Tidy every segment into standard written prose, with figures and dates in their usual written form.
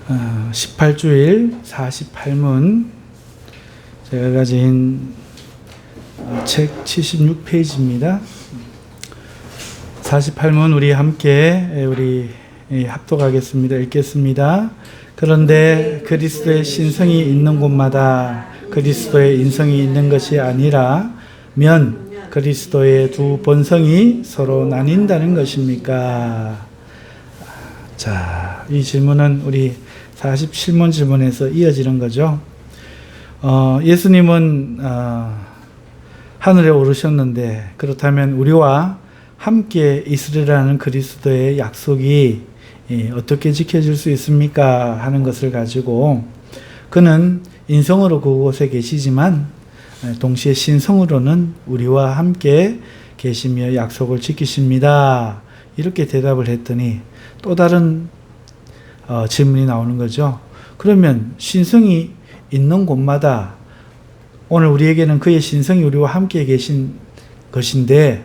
18주일 48문 제가 가진 책 76페이지입니다. 48문 우리 함께 합독하겠습니다. 읽겠습니다. 그런데 그리스도의 신성이 있는 곳마다 그리스도의 인성이 있는 것이 아니라 면 그리스도의 두 본성이 서로 나뉜다는 것입니까? 자, 이 질문은 우리 47문 질문에서 이어지는 거죠. 예수님은 하늘에 오르셨는데 그렇다면 우리와 함께 있으리라는 그리스도의 약속이 어떻게 지켜질 수 있습니까? 하는 것을 가지고 그는 인성으로 그곳에 계시지만 동시에 신성으로는 우리와 함께 계시며 약속을 지키십니다. 이렇게 대답을 했더니 또 다른 질문이 나오는 거죠. 그러면 신성이 있는 곳마다 오늘 우리에게는 그의 신성이 우리와 함께 계신 것인데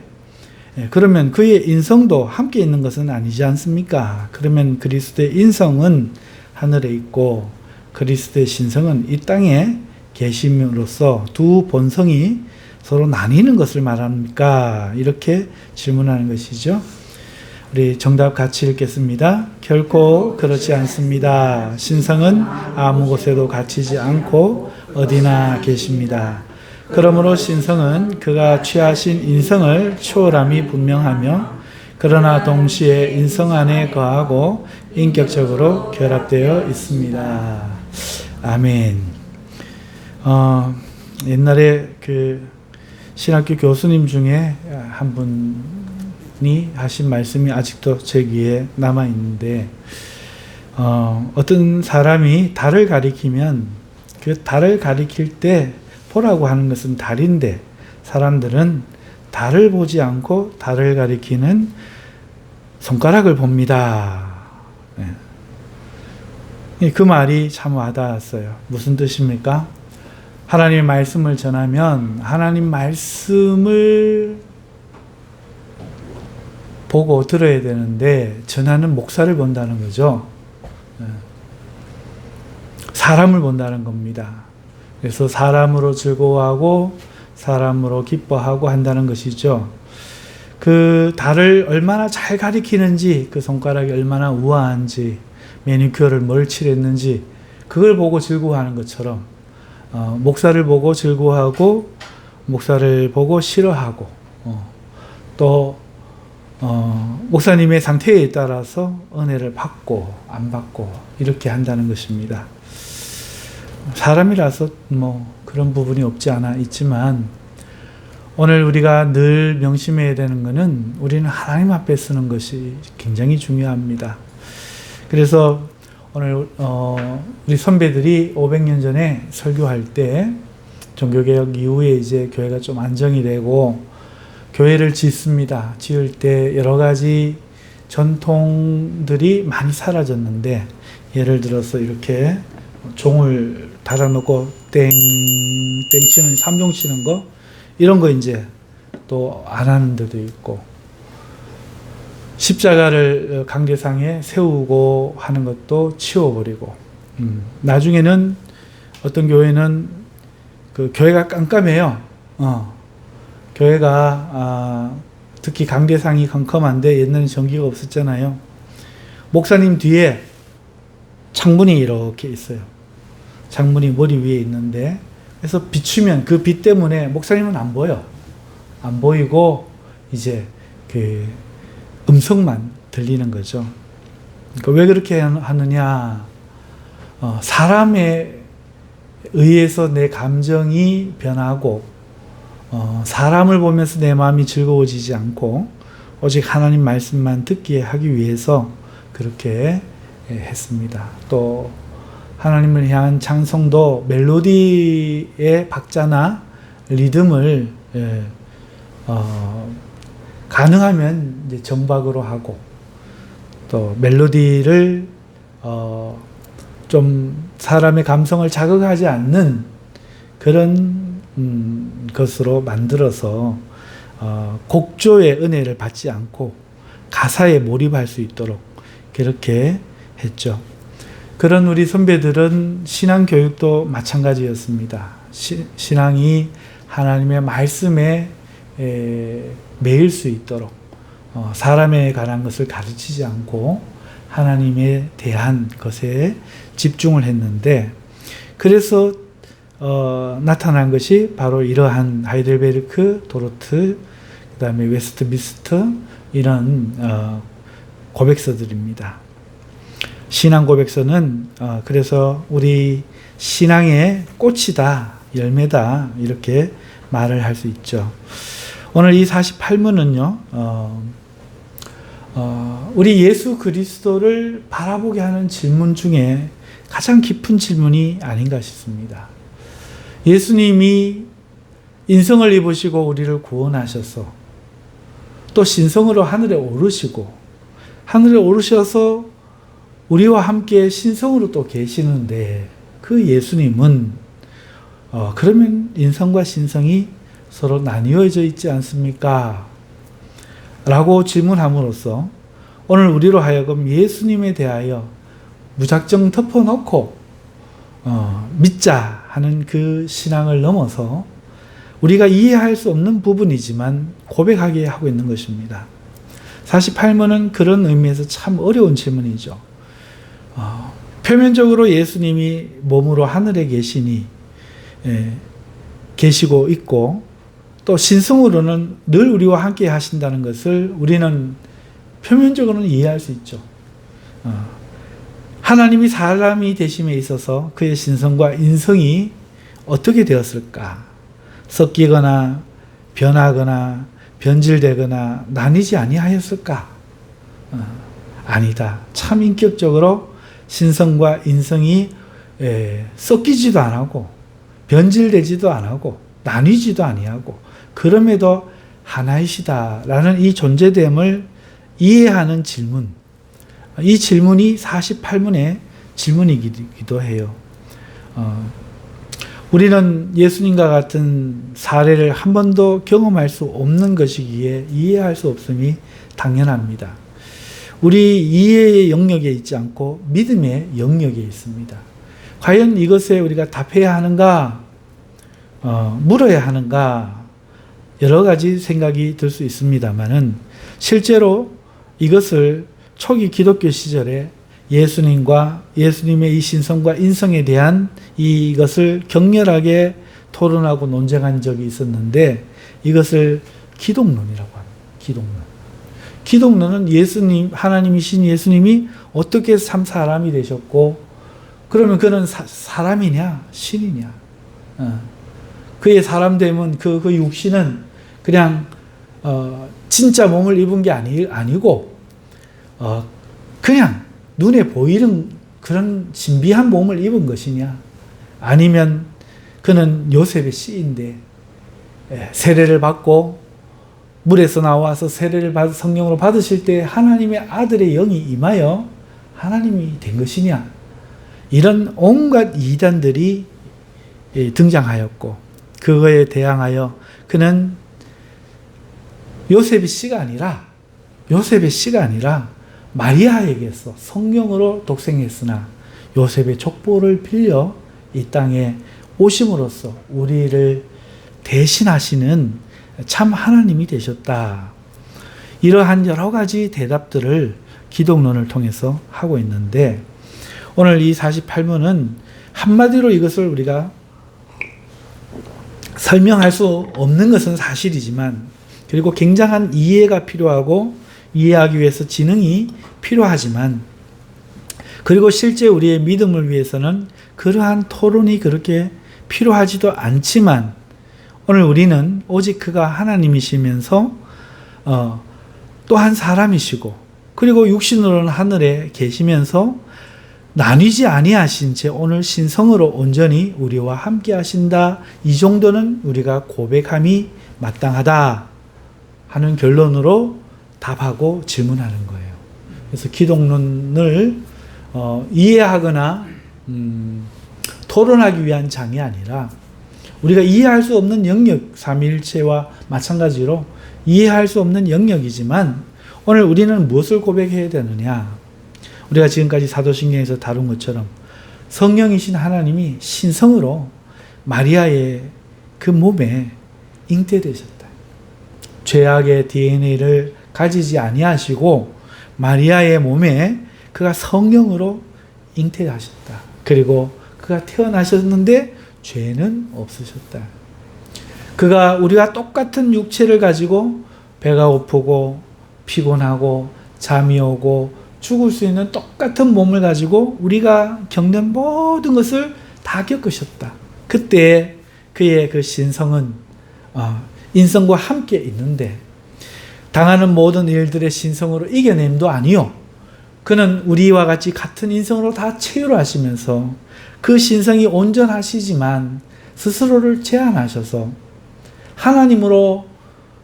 그러면 그의 인성도 함께 있는 것은 아니지 않습니까? 그러면 그리스도의 인성은 하늘에 있고 그리스도의 신성은 이 땅에 계심으로써 두 본성이 서로 나뉘는 것을 말합니까? 이렇게 질문하는 것이죠. 우리 정답 같이 읽겠습니다. 결코 그렇지 않습니다. 신성은 아무 곳에도 갇히지 않고 어디나 계십니다. 그러므로 신성은 그가 취하신 인성을 초월함이 분명하며 그러나 동시에 인성 안에 거하고 인격적으로 결합되어 있습니다. 아멘. 옛날에 그 신학교 교수님 중에 한 분이 하신 말씀이 아직도 제 귀에 남아 있는데 어떤 사람이 달을 가리키면 그 달을 가리킬 때 보라고 하는 것은 달인데 사람들은 달을 보지 않고 달을 가리키는 손가락을 봅니다. 그 말이 참 와닿았어요. 무슨 뜻입니까? 하나님의 말씀을 전하면 하나님 말씀을 보고 들어야 되는데 전하는 목사를 본다는 거죠. 사람을 본다는 겁니다. 그래서 사람으로 즐거워하고 사람으로 기뻐하고 한다는 것이죠. 그 달을 얼마나 잘 가리키는지, 그 손가락이 얼마나 우아한지, 매니큐어를 뭘 칠했는지 그걸 보고 즐거워하는 것처럼 목사를 보고 즐거워하고 목사를 보고 싫어하고 또 목사님의 상태에 따라서 은혜를 받고 안 받고 이렇게 한다는 것입니다. 사람이라서 그런 부분이 없지 않아 있지만 오늘 우리가 늘 명심해야 되는 것은 우리는 하나님 앞에 쓰는 것이 굉장히 중요합니다. 그래서 오늘 우리 선배들이 500년 전에 설교할 때 종교개혁 이후에 이제 교회가 좀 안정이 되고 교회를 짓습니다. 지을 때 여러 가지 전통들이 많이 사라졌는데 예를 들어서 이렇게 종을 달아놓고 땡 치는 3종 치는 거 이런 거 이제 또 안 하는 데도 있고 십자가를 강대상에 세우고 하는 것도 치워버리고 나중에는 어떤 교회는 그 교회가 깜깜해요. 교회가 특히 강대상이 컴컴한데 옛날에 전기가 없었잖아요. 목사님 뒤에 창문이 이렇게 있어요. 창문이 머리 위에 있는데 그래서 비추면 그 빛 때문에 목사님은 안 보여. 안 보이고 이제 그 음성만 들리는 거죠. 그러니까 왜 그렇게 하느냐? 사람에 의해서 내 감정이 변하고 사람을 보면서 내 마음이 즐거워지지 않고 오직 하나님 말씀만 듣게 하기 위해서 그렇게 했습니다. 또 하나님을 향한 찬송도 멜로디의 박자나 리듬을 가능하면 이제 정박으로 하고 또 멜로디를 좀 사람의 감성을 자극하지 않는 그런 것으로 만들어서 곡조의 은혜를 받지 않고 가사에 몰입할 수 있도록 그렇게 했죠. 그런 우리 선배들은 신앙 교육도 마찬가지였습니다. 신앙이 하나님의 말씀에 매일 수 있도록 사람에 관한 것을 가르치지 않고 하나님에 대한 것에 집중을 했는데, 그래서 나타난 것이 바로 이러한 하이델베르크, 도르트, 그 다음에 웨스트미스터 이런 고백서들입니다. 신앙 고백서는 그래서 우리 신앙의 꽃이다, 열매다, 이렇게 말을 할 수 있죠. 오늘 이 48문은요, 우리 예수 그리스도를 바라보게 하는 질문 중에 가장 깊은 질문이 아닌가 싶습니다. 예수님이 인성을 입으시고 우리를 구원하셔서 또 신성으로 하늘에 오르시고 하늘에 오르셔서 우리와 함께 신성으로 또 계시는데, 그 예수님은 그러면 인성과 신성이 서로 나뉘어져 있지 않습니까? 라고 질문함으로써 오늘 우리로 하여금 예수님에 대하여 무작정 덮어놓고 믿자 하는 그 신앙을 넘어서 우리가 이해할 수 없는 부분이지만 고백하게 하고 있는 것입니다. 48문은 그런 의미에서 참 어려운 질문이죠. 표면적으로 예수님이 몸으로 하늘에 계시고 있고, 또 신성으로는 늘 우리와 함께 하신다는 것을 우리는 표면적으로는 이해할 수 있죠. 하나님이 사람이 되심에 있어서 그의 신성과 인성이 어떻게 되었을까? 섞이거나 변하거나 변질되거나 나뉘지 아니하였을까? 아니다. 참 인격적으로 신성과 인성이 섞이지도 않고 변질되지도 않고 나뉘지도 아니하고, 그럼에도 하나이시다라는 이 존재됨을 이해하는 질문, 이 질문이 48문의 질문이기도 해요. 우리는 예수님과 같은 사례를 한 번도 경험할 수 없는 것이기에 이해할 수 없음이 당연합니다. 우리 이해의 영역에 있지 않고 믿음의 영역에 있습니다. 과연 이것에 우리가 답해야 하는가, 물어야 하는가, 여러 가지 생각이 들 수 있습니다만은, 실제로 이것을 초기 기독교 시절에 예수님과 예수님의 이 신성과 인성에 대한 이것을 격렬하게 토론하고 논쟁한 적이 있었는데, 이것을 기독론이라고 합니다. 기독론은 예수님, 하나님이신 예수님이 어떻게 참 사람이 되셨고, 그러면 그는 사람이냐 신이냐? 그의 사람됨은 그 육신은 그냥 진짜 몸을 입은 게 아니고 그냥 눈에 보이는 그런 신비한 몸을 입은 것이냐? 아니면 그는 요셉의 씨인데 세례를 받고 물에서 나와서 세례를 성령으로 받으실 때 하나님의 아들의 영이 임하여 하나님이 된 것이냐? 이런 온갖 이단들이 등장하였고, 그거에 대항하여 그는 요셉의 씨가 아니라 마리아에게서 성령으로 독생했으나 요셉의 족보를 빌려 이 땅에 오심으로써 우리를 대신하시는 참 하나님이 되셨다. 이러한 여러 가지 대답들을 기독론을 통해서 하고 있는데, 오늘 이 48문은 한마디로 이것을 우리가 설명할 수 없는 것은 사실이지만, 그리고 굉장한 이해가 필요하고 이해하기 위해서 지능이 필요하지만, 그리고 실제 우리의 믿음을 위해서는 그러한 토론이 그렇게 필요하지도 않지만, 오늘 우리는 오직 그가 하나님이시면서 또한 사람이시고, 그리고 육신으로는 하늘에 계시면서 나뉘지 아니하신 채 오늘 신성으로 온전히 우리와 함께 하신다, 이 정도는 우리가 고백함이 마땅하다 하는 결론으로 답하고 질문하는 거예요. 그래서 기독론을 이해하거나 토론하기 위한 장이 아니라, 우리가 이해할 수 없는 영역, 삼위일체와 마찬가지로 이해할 수 없는 영역이지만, 오늘 우리는 무엇을 고백해야 되느냐? 우리가 지금까지 사도신경에서 다룬 것처럼 성령이신 하나님이 신성으로 마리아의 그 몸에 잉태되셨다. 죄악의 DNA를 가지지 아니하시고 마리아의 몸에 그가 성령으로 잉태하셨다. 그리고 그가 태어나셨는데 죄는 없으셨다. 그가 우리가 똑같은 육체를 가지고 배가 고프고 피곤하고 잠이 오고 죽을 수 있는 똑같은 몸을 가지고 우리가 겪는 모든 것을 다 겪으셨다. 그때 그의 그 신성은 인성과 함께 있는데 당하는 모든 일들의 신성으로 이겨냄도 아니요. 그는 우리와 같이 같은 인성으로 다 체휼하시면서 그 신성이 온전하시지만 스스로를 제한하셔서 하나님으로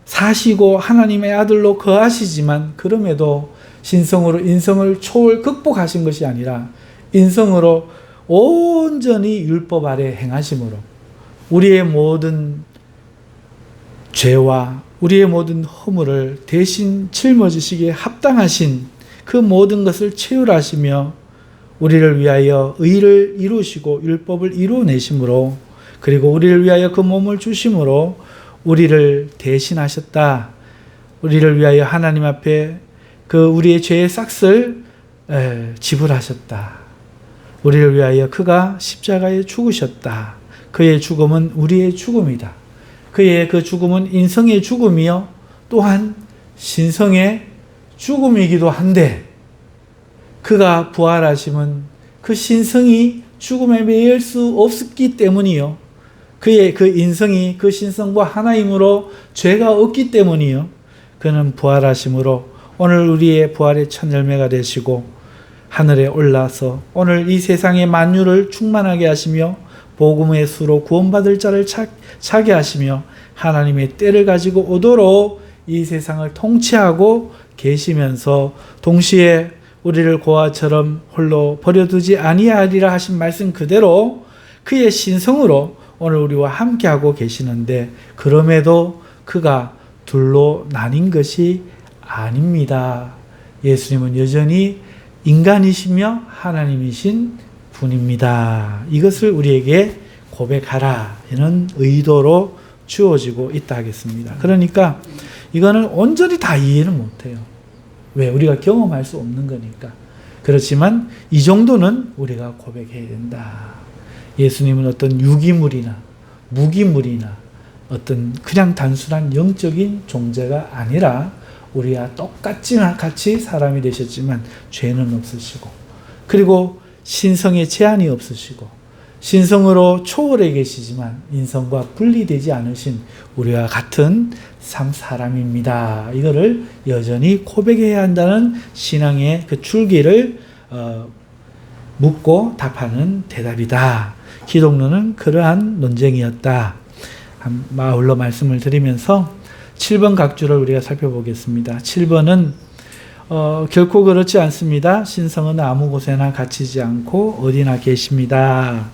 사시고 하나님의 아들로 거하시지만 그럼에도 신성으로 인성을 극복하신 것이 아니라 인성으로 온전히 율법 아래 행하심으로 우리의 모든 죄와 우리의 모든 허물을 대신 짊어지시기에 합당하신 그 모든 것을 체휼하시며 우리를 위하여 의를 이루시고 율법을 이루어내심으로 그리고 우리를 위하여 그 몸을 주심으로 우리를 대신하셨다. 우리를 위하여 하나님 앞에 그 우리의 죄의 싹을 지불하셨다. 우리를 위하여 그가 십자가에 죽으셨다. 그의 죽음은 우리의 죽음이다. 그의 그 죽음은 인성의 죽음이요 또한 신성의 죽음이기도 한데 그가 부활하심은 그 신성이 죽음에 매일 수 없었기 때문이요. 그의 그 인성이 그 신성과 하나이므로 죄가 없기 때문이요. 그는 부활하심으로 오늘 우리의 부활의 첫 열매가 되시고 하늘에 올라서 오늘 이 세상의 만유를 충만하게 하시며 복음의 수로 구원받을 자를 차게 하시며 하나님의 때를 가지고 오도록 이 세상을 통치하고 계시면서 동시에 우리를 고아처럼 홀로 버려두지 아니하리라 하신 말씀 그대로 그의 신성으로 오늘 우리와 함께하고 계시는데 그럼에도 그가 둘로 나뉜 것이 아닙니다. 예수님은 여전히 인간이시며 하나님이신 분입니다. 이것을 우리에게 고백하라 이런 의도로 주어지고 있다 하겠습니다. 그러니까 이거는 온전히 다 이해는 못해요. 왜? 우리가 경험할 수 없는 거니까. 그렇지만 이 정도는 우리가 고백해야 된다. 예수님은 어떤 유기물이나 무기물이나 어떤 그냥 단순한 영적인 존재가 아니라 우리와 똑같이 사람이 되셨지만 죄는 없으시고 그리고 신성의 제한이 없으시고 신성으로 초월해 계시지만 인성과 분리되지 않으신 우리와 같은 사람입니다. 이거를 여전히 고백해야 한다는 신앙의 그 줄기를 묻고 답하는 대답이다. 기독론은 그러한 논쟁이었다. 아울러 말씀을 드리면서 7번 각주를 우리가 살펴보겠습니다. 7번은 결코 그렇지 않습니다. 신성은 아무 곳에나 갇히지 않고 어디나 계십니다.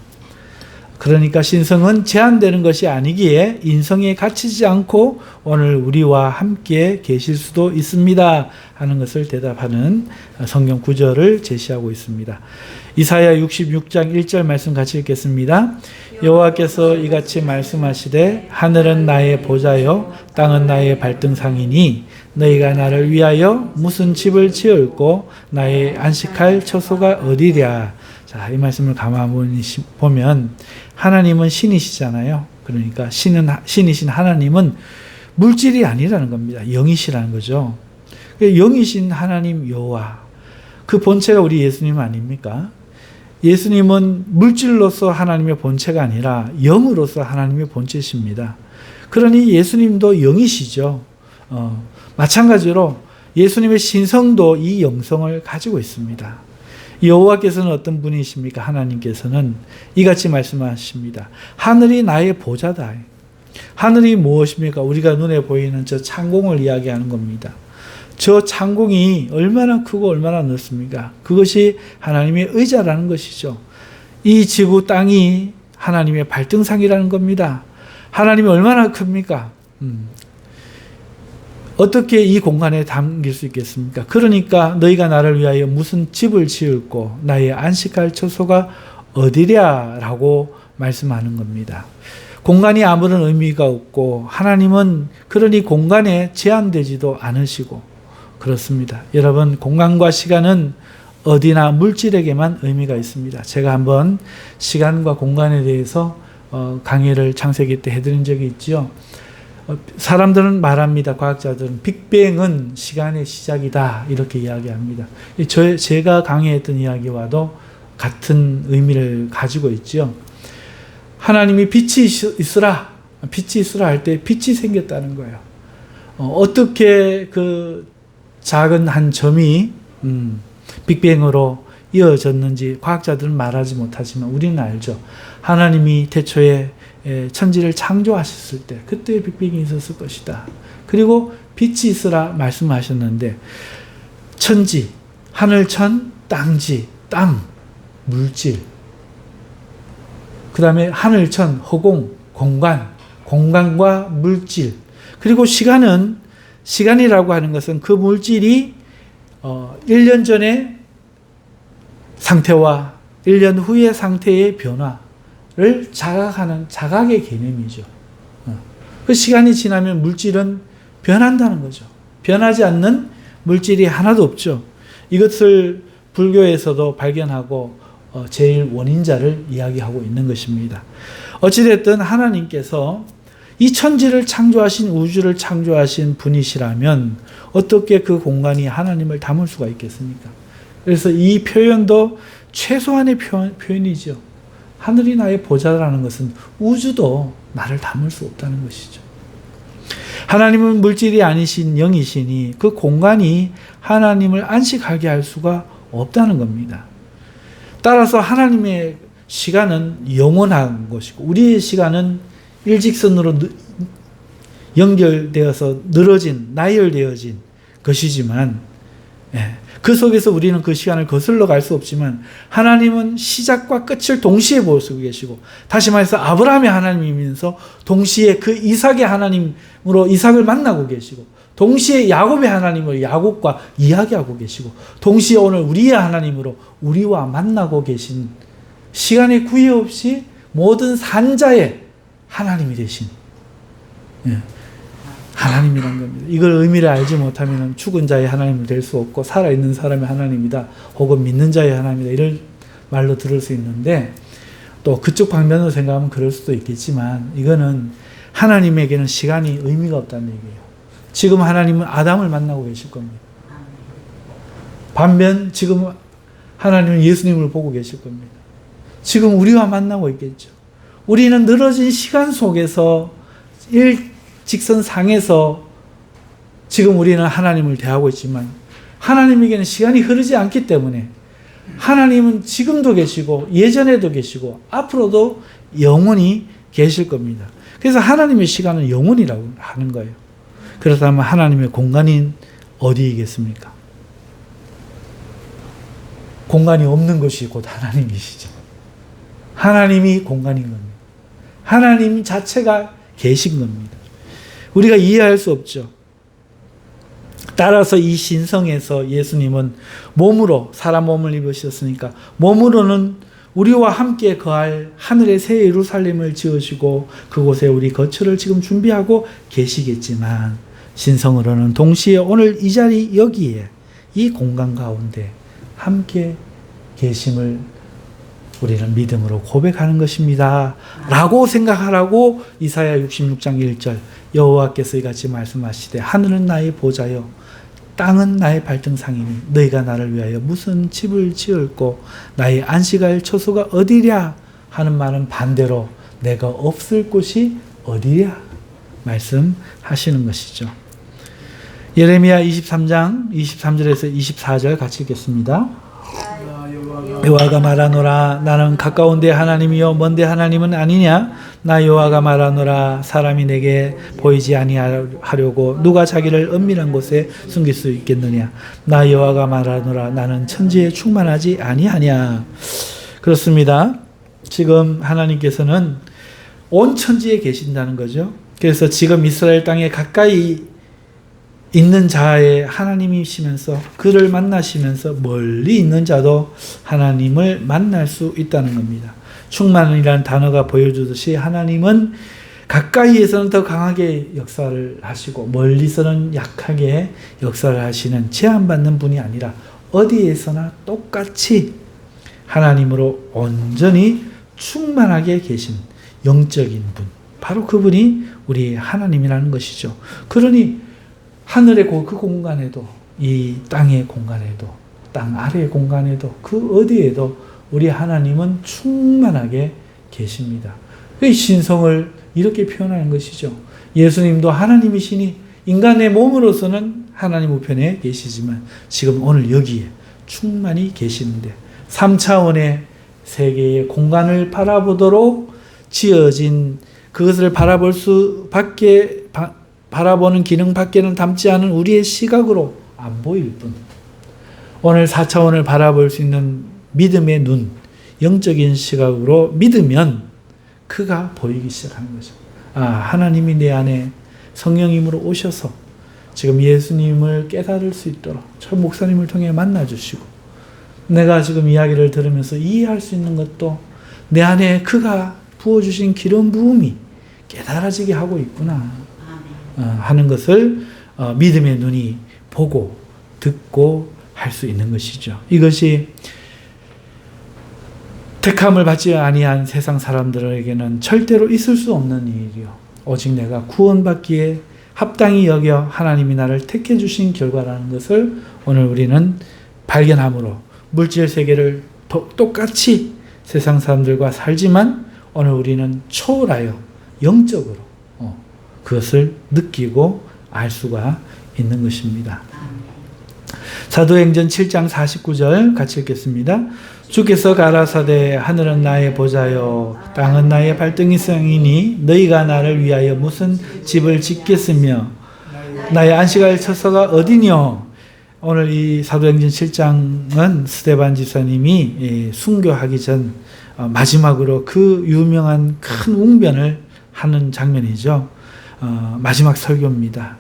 그러니까 신성은 제한되는 것이 아니기에 인성에 갇히지 않고 오늘 우리와 함께 계실 수도 있습니다 하는 것을 대답하는 성경 구절을 제시하고 있습니다. 이사야 66장 1절 말씀 같이 읽겠습니다. 여호와께서 이같이 말씀하시되 하늘은 나의 보좌요 땅은 나의 발등상이니 너희가 나를 위하여 무슨 집을 지을고 나의 안식할 처소가 어디랴. 자, 이 말씀을 가만히 보면 하나님은 신이시잖아요. 그러니까 신이신 하나님은 물질이 아니라는 겁니다. 영이시라는 거죠. 영이신 하나님 여호와 그 본체가 우리 예수님 아닙니까? 예수님은 물질로서 하나님의 본체가 아니라 영으로서 하나님의 본체십니다. 그러니 예수님도 영이시죠. 마찬가지로 예수님의 신성도 이 영성을 가지고 있습니다. 여호와께서는 어떤 분이십니까? 하나님께서는 이같이 말씀하십니다. 하늘이 나의 보좌다. 하늘이 무엇입니까? 우리가 눈에 보이는 저 창공을 이야기하는 겁니다. 저 창공이 얼마나 크고 얼마나 넓습니까? 그것이 하나님의 의자라는 것이죠. 이 지구 땅이 하나님의 발등상이라는 겁니다. 하나님이 얼마나 큽니까? 어떻게 이 공간에 담길 수 있겠습니까? 그러니까 너희가 나를 위하여 무슨 집을 지을고 나의 안식할 처소가 어디랴라고 말씀하는 겁니다. 공간이 아무런 의미가 없고 하나님은 그러니 공간에 제한되지도 않으시고 그렇습니다. 여러분, 공간과 시간은 어디나 물질에게만 의미가 있습니다. 제가 한번 시간과 공간에 대해서 강의를 창세기 때 해드린 적이 있죠. 사람들은 말합니다. 과학자들은 빅뱅은 시간의 시작이다 이렇게 이야기합니다. 제가 강의했던 이야기와도 같은 의미를 가지고 있죠. 하나님이 빛이 있으라 할 때 빛이 생겼다는 거예요. 어떻게 그 작은 한 점이 빅뱅으로 이어졌는지 과학자들은 말하지 못하지만 우리는 알죠. 하나님이 태초에 천지를 창조하셨을 때 그때 빅뱅이 있었을 것이다. 그리고 빛이 있으라 말씀하셨는데 천지, 하늘천, 땅지, 땅, 물질, 그 다음에 하늘천, 허공, 공간, 공간과 물질, 그리고 시간이라고 하는 것은 그 물질이 1년 전의 상태와 1년 후의 상태의 변화를 자각하는 자각의 개념이죠. 그 시간이 지나면 물질은 변한다는 거죠. 변하지 않는 물질이 하나도 없죠. 이것을 불교에서도 발견하고 제일 원인자를 이야기하고 있는 것입니다. 어찌됐든 하나님께서 이 천지를 창조하신, 우주를 창조하신 분이시라면 어떻게 그 공간이 하나님을 담을 수가 있겠습니까? 그래서 이 표현도 최소한의 표현이죠. 하늘이 나의 보좌라는 것은 우주도 나를 담을 수 없다는 것이죠. 하나님은 물질이 아니신 영이시니 그 공간이 하나님을 안식하게 할 수가 없다는 겁니다. 따라서 하나님의 시간은 영원한 것이고 우리의 시간은 일직선으로 연결되어서 늘어진, 나열되어진 것이지만 그 속에서 우리는 그 시간을 거슬러 갈 수 없지만 하나님은 시작과 끝을 동시에 보시고 계시고, 다시 말해서 아브라함의 하나님이면서 동시에 그 이삭의 하나님으로 이삭을 만나고 계시고, 동시에 야곱의 하나님으로 야곱과 이야기하고 계시고, 동시에 오늘 우리의 하나님으로 우리와 만나고 계신, 시간의 구애 없이 모든 산자의 하나님이 되신 하나님이란 겁니다. 이걸 의미를 알지 못하면 죽은 자의 하나님은 될 수 없고 살아있는 사람의 하나님이다 혹은 믿는 자의 하나님이다 이런 말로 들을 수 있는데, 또 그쪽 방면으로 생각하면 그럴 수도 있겠지만 이거는 하나님에게는 시간이 의미가 없다는 얘기예요. 지금 하나님은 아담을 만나고 계실 겁니다. 반면 지금 하나님은 예수님을 보고 계실 겁니다. 지금 우리와 만나고 있겠죠. 우리는 늘어진 시간 속에서 일직선상에서 지금 우리는 하나님을 대하고 있지만 하나님에게는 시간이 흐르지 않기 때문에 하나님은 지금도 계시고 예전에도 계시고 앞으로도 영원히 계실 겁니다. 그래서 하나님의 시간은 영원이라고 하는 거예요. 그렇다면 하나님의 공간인 어디이겠습니까? 공간이 없는 것이 곧 하나님이시죠. 하나님이 공간인 겁니다. 하나님 자체가 계신 겁니다. 우리가 이해할 수 없죠. 따라서 이 신성에서 예수님은 몸으로, 사람 몸을 입으셨으니까 몸으로는 우리와 함께 거할 하늘의 새 예루살렘을 지으시고 그곳에 우리 거처를 지금 준비하고 계시겠지만, 신성으로는 동시에 오늘 이 자리 여기에 이 공간 가운데 함께 계심을 우리는 믿음으로 고백하는 것입니다 라고 생각하라고 이사야 66장 1절 여호와께서 이같이 말씀하시되 하늘은 나의 보좌요 땅은 나의 발등상이니 너희가 나를 위하여 무슨 집을 지을고 나의 안식할 처소가 어디랴 하는 말은 반대로 내가 없을 곳이 어디랴 말씀하시는 것이죠. 예레미야 23장 23절에서 24절 같이 읽겠습니다. 여호와가 말하노라 나는 가까운 데 하나님이요 먼 데 하나님은 아니냐. 나 여호와가 말하노라 사람이 내게 보이지 아니하려고 누가 자기를 은밀한 곳에 숨길 수 있겠느냐. 나 여호와가 말하노라 나는 천지에 충만하지 아니하냐. 그렇습니다. 지금 하나님께서는 온 천지에 계신다는 거죠. 그래서 지금 이스라엘 땅에 가까이 있는 자의 하나님이시면서 그를 만나시면서 멀리 있는 자도 하나님을 만날 수 있다는 겁니다. 충만이라는 단어가 보여주듯이 하나님은 가까이에서는 더 강하게 역사를 하시고 멀리서는 약하게 역사를 하시는 제한받는 분이 아니라 어디에서나 똑같이 하나님으로 온전히 충만하게 계신 영적인 분, 바로 그분이 우리 하나님이라는 것이죠. 그러니 하늘의 그 공간에도, 이 땅의 공간에도, 땅 아래의 공간에도, 그 어디에도 우리 하나님은 충만하게 계십니다. 그 신성을 이렇게 표현하는 것이죠. 예수님도 하나님이시니 인간의 몸으로서는 하나님 우편에 계시지만 지금 오늘 여기에 충만히 계시는데 3차원의 세계의 공간을 바라보도록 지어진, 그것을 바라볼 수밖에 바라보는 기능 밖에는 담지 않은 우리의 시각으로 안 보일 뿐, 오늘 4차원을 바라볼 수 있는 믿음의 눈, 영적인 시각으로 믿으면 그가 보이기 시작하는 거죠. 아, 하나님이 내 안에 성령님으로 오셔서 지금 예수님을 깨달을 수 있도록 저 목사님을 통해 만나주시고, 내가 지금 이야기를 들으면서 이해할 수 있는 것도 내 안에 그가 부어주신 기름 부음이 깨달아지게 하고 있구나 하는 것을 믿음의 눈이 보고 듣고 할 수 있는 것이죠. 이것이 택함을 받지 아니한 세상 사람들에게는 절대로 있을 수 없는 일이요, 오직 내가 구원받기에 합당히 여겨 하나님이 나를 택해 주신 결과라는 것을 오늘 우리는 발견함으로, 물질 세계를 똑같이 세상 사람들과 살지만 오늘 우리는 초월하여 영적으로 그것을 느끼고 알 수가 있는 것입니다. 사도행전 7장 49절 같이 읽겠습니다. 주께서 가라사대 하늘은 나의 보좌요 땅은 나의 발등이성이니 너희가 나를 위하여 무슨 집을 짓겠으며 나의 안식할 처소가 어디뇨. 오늘 이 사도행전 7장은 스데반 집사님이 순교하기 전 마지막으로 그 유명한 큰 웅변을 하는 장면이죠. 마지막 설교입니다.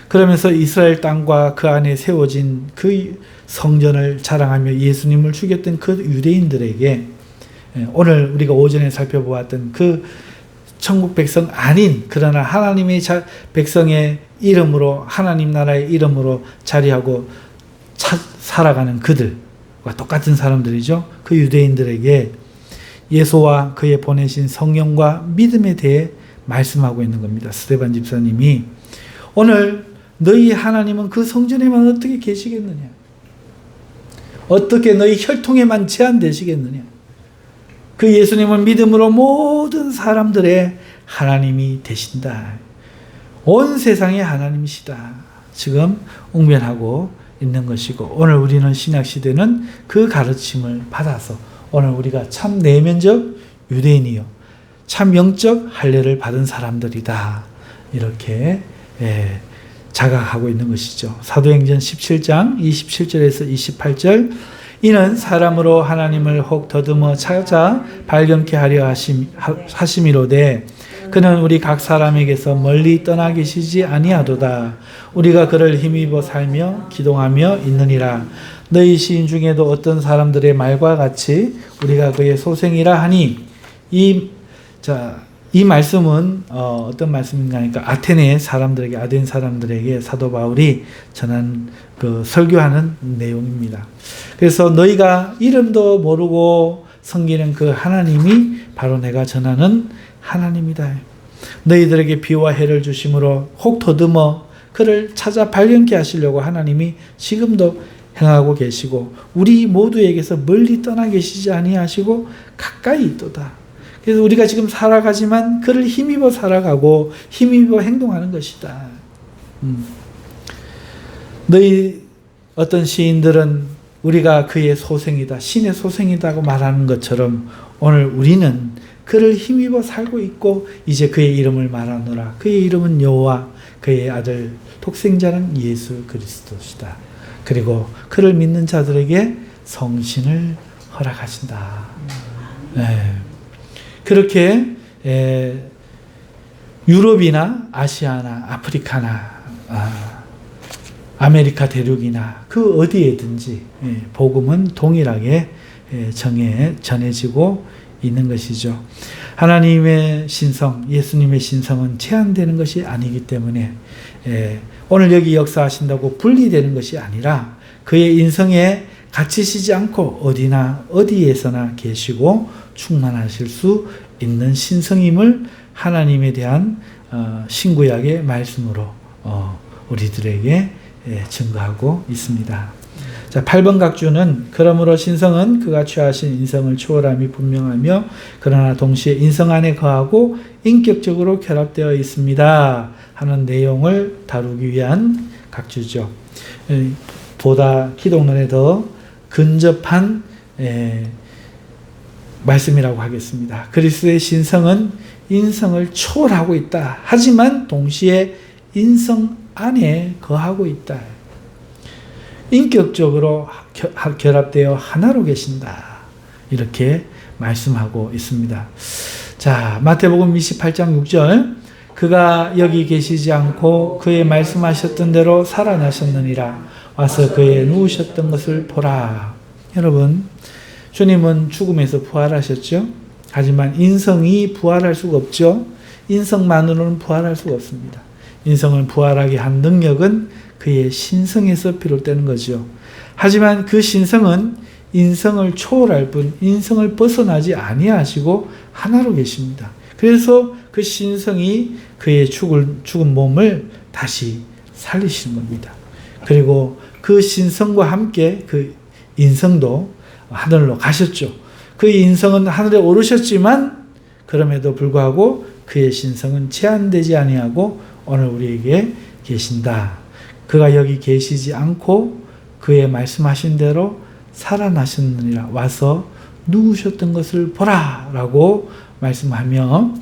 그러면서 이스라엘 땅과 그 안에 세워진 그 성전을 자랑하며 예수님을 죽였던 그 유대인들에게, 오늘 우리가 오전에 살펴보았던 그 천국 백성 아닌 그러나 하나님의 백성의 이름으로, 하나님 나라의 이름으로 자리하고 살아가는 그들과 똑같은 사람들이죠. 그 유대인들에게 예수와 그의 보내신 성령과 믿음에 대해 말씀하고 있는 겁니다. 스데반 집사님이 오늘 너희 하나님은 그 성전에만 어떻게 계시겠느냐? 어떻게 너희 혈통에만 제한되시겠느냐? 그 예수님은 믿음으로 모든 사람들의 하나님이 되신다. 온 세상의 하나님이시다. 지금 웅변하고 있는 것이고, 오늘 우리는 신약시대는 그 가르침을 받아서 오늘 우리가 참 내면적 유대인이요 참 영적 할례를 받은 사람들이다. 이렇게 자각하고 있는 것이죠. 사도행전 17장 27절에서 28절, 이는 사람으로 하나님을 혹 더듬어 찾아 발견케 하려 하심이로되 그는 우리 각 사람에게서 멀리 떠나 계시지 아니하도다. 우리가 그를 힘입어 살며 기동하며 있느니라. 너희 시인 중에도 어떤 사람들의 말과 같이 우리가 그의 소생이라 하니, 이 말씀은 어떤 말씀인가 하니까 아테네 사람들에게, 아덴 사람들에게 사도 바울이 전한 그 설교하는 내용입니다. 그래서 너희가 이름도 모르고 섬기는 그 하나님이 바로 내가 전하는 하나님이다. 너희들에게 비와 해를 주심으로 혹 더듬어 그를 찾아 발견케 하시려고 하나님이 지금도 행하고 계시고 우리 모두에게서 멀리 떠나 계시지 아니하시고 가까이 있도다. 그래서 우리가 지금 살아가지만 그를 힘입어 살아가고 힘입어 행동하는 것이다. 너희 어떤 시인들은 우리가 그의 소생이다, 신의 소생이다고 말하는 것처럼 오늘 우리는 그를 힘입어 살고 있고 이제 그의 이름을 말하노라. 그의 이름은 여호와, 그의 아들 독생자는 예수 그리스도시다. 그리고 그를 믿는 자들에게 성신을 허락하신다. 네. 그렇게 유럽이나 아시아나 아프리카나 아메리카 대륙이나 그 어디에든지 복음은 동일하게 전해지고 있는 것이죠. 하나님의 신성, 예수님의 신성은 제한되는 것이 아니기 때문에 오늘 여기 역사하신다고 분리되는 것이 아니라 그의 인성에 갇히시지 않고 어디나 어디에서나 계시고 충만하실 수 있는 신성임을 하나님에 대한 신구약의 말씀으로 우리들에게 증거하고 있습니다. 자, 8번 각주는 그러므로 신성은 그가 취하신 인성을 초월함이 분명하며 그러나 동시에 인성 안에 거하고 인격적으로 결합되어 있습니다 하는 내용을 다루기 위한 각주죠. 보다 기독론에 더 근접한 말씀이라고 하겠습니다. 그리스도의 신성은 인성을 초월하고 있다. 하지만 동시에 인성 안에 거하고 있다. 인격적으로 결합되어 하나로 계신다. 이렇게 말씀하고 있습니다. 자, 마태복음 28장 6절 그가 여기 계시지 않고 그의 말씀하셨던 대로 살아나셨느니라. 와서 그의 누우셨던 것을 보라. 여러분, 주님은 죽음에서 부활하셨죠? 하지만 인성이 부활할 수가 없죠? 인성만으로는 부활할 수가 없습니다. 인성을 부활하게 한 능력은 그의 신성에서 비롯되는 거죠. 하지만 그 신성은 인성을 초월할 뿐 인성을 벗어나지 아니하시고 하나로 계십니다. 그래서 그 신성이 그의 죽은 몸을 다시 살리시는 겁니다. 그리고 그 신성과 함께 그 인성도 하늘로 가셨죠. 그 인성은 하늘에 오르셨지만 그럼에도 불구하고 그의 신성은 제한되지 아니하고 오늘 우리에게 계신다. 그가 여기 계시지 않고 그의 말씀하신 대로 살아나셨느니라. 와서 누우셨던 것을 보라 라고 말씀하며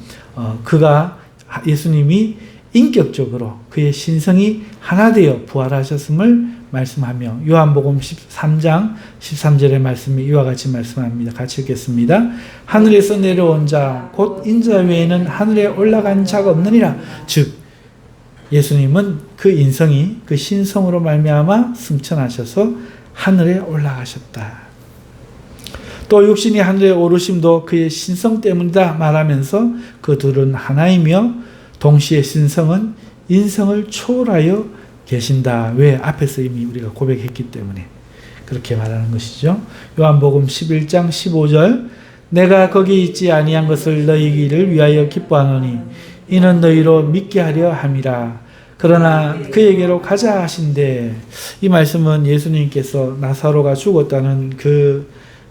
예수님이 인격적으로 그의 신성이 하나 되어 부활하셨음을 말씀하며 요한복음 13장 13절의 말씀이 이와 같이 말씀합니다. 같이 읽겠습니다. 하늘에서 내려온 자 곧 인자 외에는 하늘에 올라간 자가 없느니라. 즉 예수님은 그 인성이 그 신성으로 말미암아 승천하셔서 하늘에 올라가셨다. 또 육신이 하늘에 오르심도 그의 신성 때문이다 말하면서 그 둘은 하나이며 동시에 신성은 인성을 초월하여 계신다. 왜? 앞에서 이미 우리가 고백했기 때문에 그렇게 말하는 것이죠. 요한복음 11장 15절 내가 거기 있지 아니한 것을 너희를 위하여 기뻐하노니 이는 너희로 믿게 하려 함이라. 그러나 그에게로 가자 하신대. 이 말씀은 예수님께서 나사로가 죽었다는 그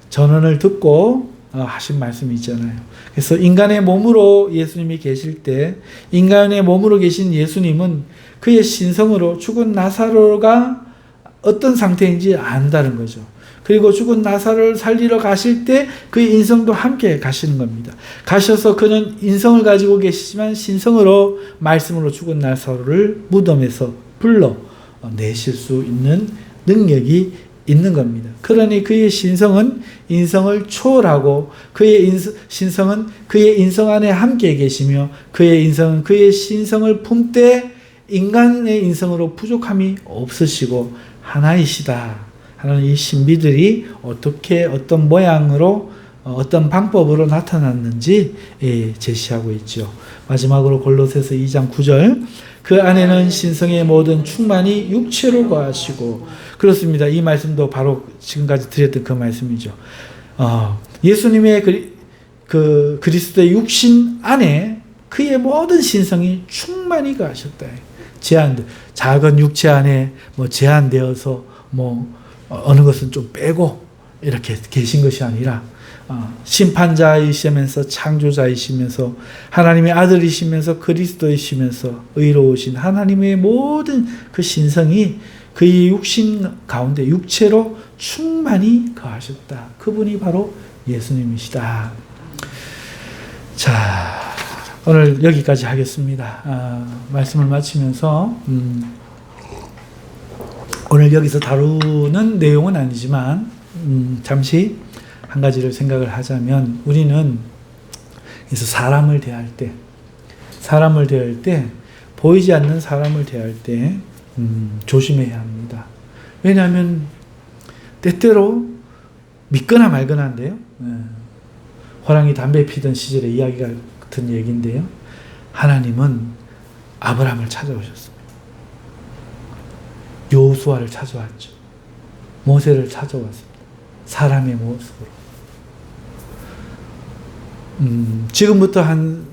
전언을 듣고 하신 말씀이 있잖아요. 그래서 인간의 몸으로 예수님이 계실 때 인간의 몸으로 계신 예수님은 그의 신성으로 죽은 나사로가 어떤 상태인지 안다는 거죠. 그리고 죽은 나사로를 살리러 가실 때 그의 인성도 함께 가시는 겁니다. 가셔서 그는 인성을 가지고 계시지만 신성으로 말씀으로 죽은 나사로를 무덤에서 불러내실 수 있는 능력이 있는 겁니다. 그러니 그의 신성은 인성을 초월하고 그의 신성은 그의 인성 안에 함께 계시며 그의 인성은 그의 신성을 품되 인간의 인성으로 부족함이 없으시고 하나이시다 하는 이 신비들이 어떻게 어떤 모양으로 어떤 방법으로 나타났는지 제시하고 있죠. 마지막으로 골로새서 2장 9절 그 안에는 신성의 모든 충만이 육체로 거하시고 그렇습니다. 이 말씀도 바로 지금까지 드렸던 그 말씀이죠. 예수님의 그 그리스도의 육신 안에 그의 모든 신성이 충만히 거하셨다. 작은 육체 안에 제한되어서 어느 것은 좀 빼고 이렇게 계신 것이 아니라 심판자이시면서 창조자이시면서 하나님의 아들이시면서 그리스도이시면서 의로우신 하나님의 모든 그 신성이 그의 육신 가운데 육체로 충만히 거하셨다. 그분이 바로 예수님이시다. 자, 오늘 여기까지 하겠습니다. 말씀을 마치면서 오늘 여기서 다루는 내용은 아니지만 잠시 한 가지를 생각을 하자면 우리는 그래서 사람을 대할 때 보이지 않는 사람을 대할 때 조심해야 합니다. 왜냐하면 때때로 믿거나 말거나인데요. 호랑이 담배 피던 시절의 이야기 같은 얘기인데요. 하나님은 아브라함을 찾아오셨습니다. 여호수아를 찾아왔죠. 모세를 찾아왔습니다. 사람의 모습으로. 지금부터 한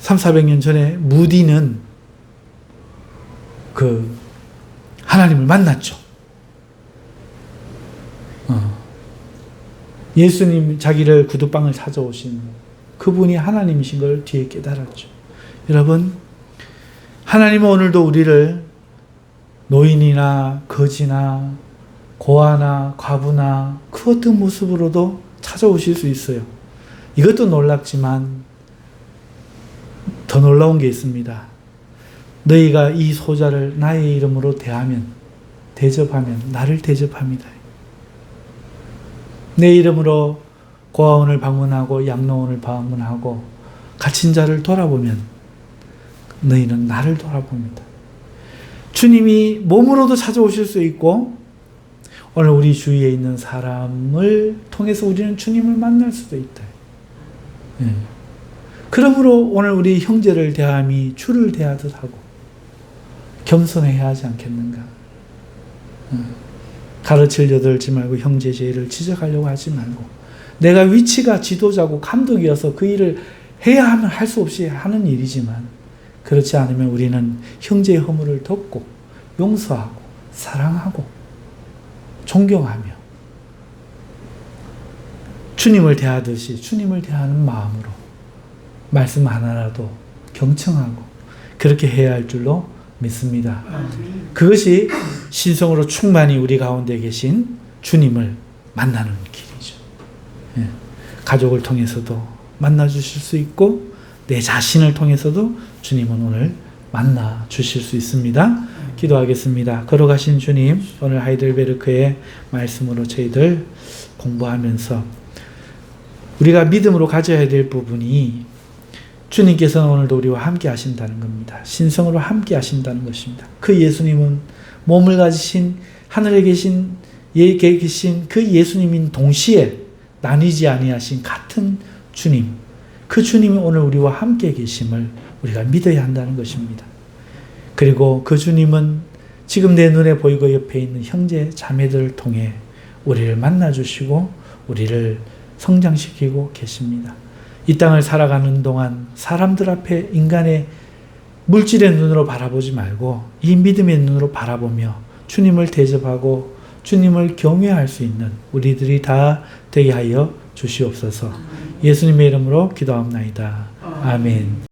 300-400년 전에 무디는 하나님을 만났죠. 예수님 자기를 구두방을 찾아오신 그분이 하나님이신 걸 뒤에 깨달았죠. 여러분, 하나님은 오늘도 우리를 노인이나 거지나 고아나 과부나 그 어떤 모습으로도 찾아오실 수 있어요. 이것도 놀랍지만 더 놀라운 게 있습니다. 너희가 이 소자를 나의 이름으로 대접하면 나를 대접합니다. 내 이름으로 고아원을 방문하고 양로원을 방문하고 갇힌 자를 돌아보면 너희는 나를 돌아봅니다. 주님이 몸으로도 찾아오실 수 있고 오늘 우리 주위에 있는 사람을 통해서 우리는 주님을 만날 수도 있다. 그러므로 오늘 우리 형제를 대함이 주를 대하듯 하고 겸손해야 하지 않겠는가? 가르치려 들지 말고 형제 제의를 지적하려고 하지 말고 내가 위치가 지도자고 감독이어서 그 일을 해야 하면 할 수 없이 하는 일이지만 그렇지 않으면 우리는 형제의 허물을 덮고 용서하고 사랑하고 존경하며 주님을 대하듯이 주님을 대하는 마음으로 말씀 하나라도 경청하고 그렇게 해야 할 줄로 믿습니다. 그것이 신성으로 충만히 우리 가운데 계신 주님을 만나는 길이죠. 가족을 통해서도 만나 주실 수 있고 내 자신을 통해서도 주님은 오늘 만나 주실 수 있습니다. 기도하겠습니다. 걸어가신 주님, 오늘 하이델베르크의 말씀으로 저희들 공부하면서 우리가 믿음으로 가져야 될 부분이 주님께서는 오늘도 우리와 함께 하신다는 겁니다. 신성으로 함께 하신다는 것입니다. 그 예수님은 몸을 가지신 하늘에 계신 그 예수님인 동시에 나뉘지 아니하신 같은 주님, 그 주님이 오늘 우리와 함께 계심을 우리가 믿어야 한다는 것입니다. 그리고 그 주님은 지금 내 눈에 보이고 옆에 있는 형제 자매들을 통해 우리를 만나주시고 우리를 성장시키고 계십니다. 이 땅을 살아가는 동안 사람들 앞에 인간의 물질의 눈으로 바라보지 말고 이 믿음의 눈으로 바라보며 주님을 대접하고 주님을 경외할 수 있는 우리들이 다 되게 하여 주시옵소서. 예수님의 이름으로 기도합나이다. 아멘.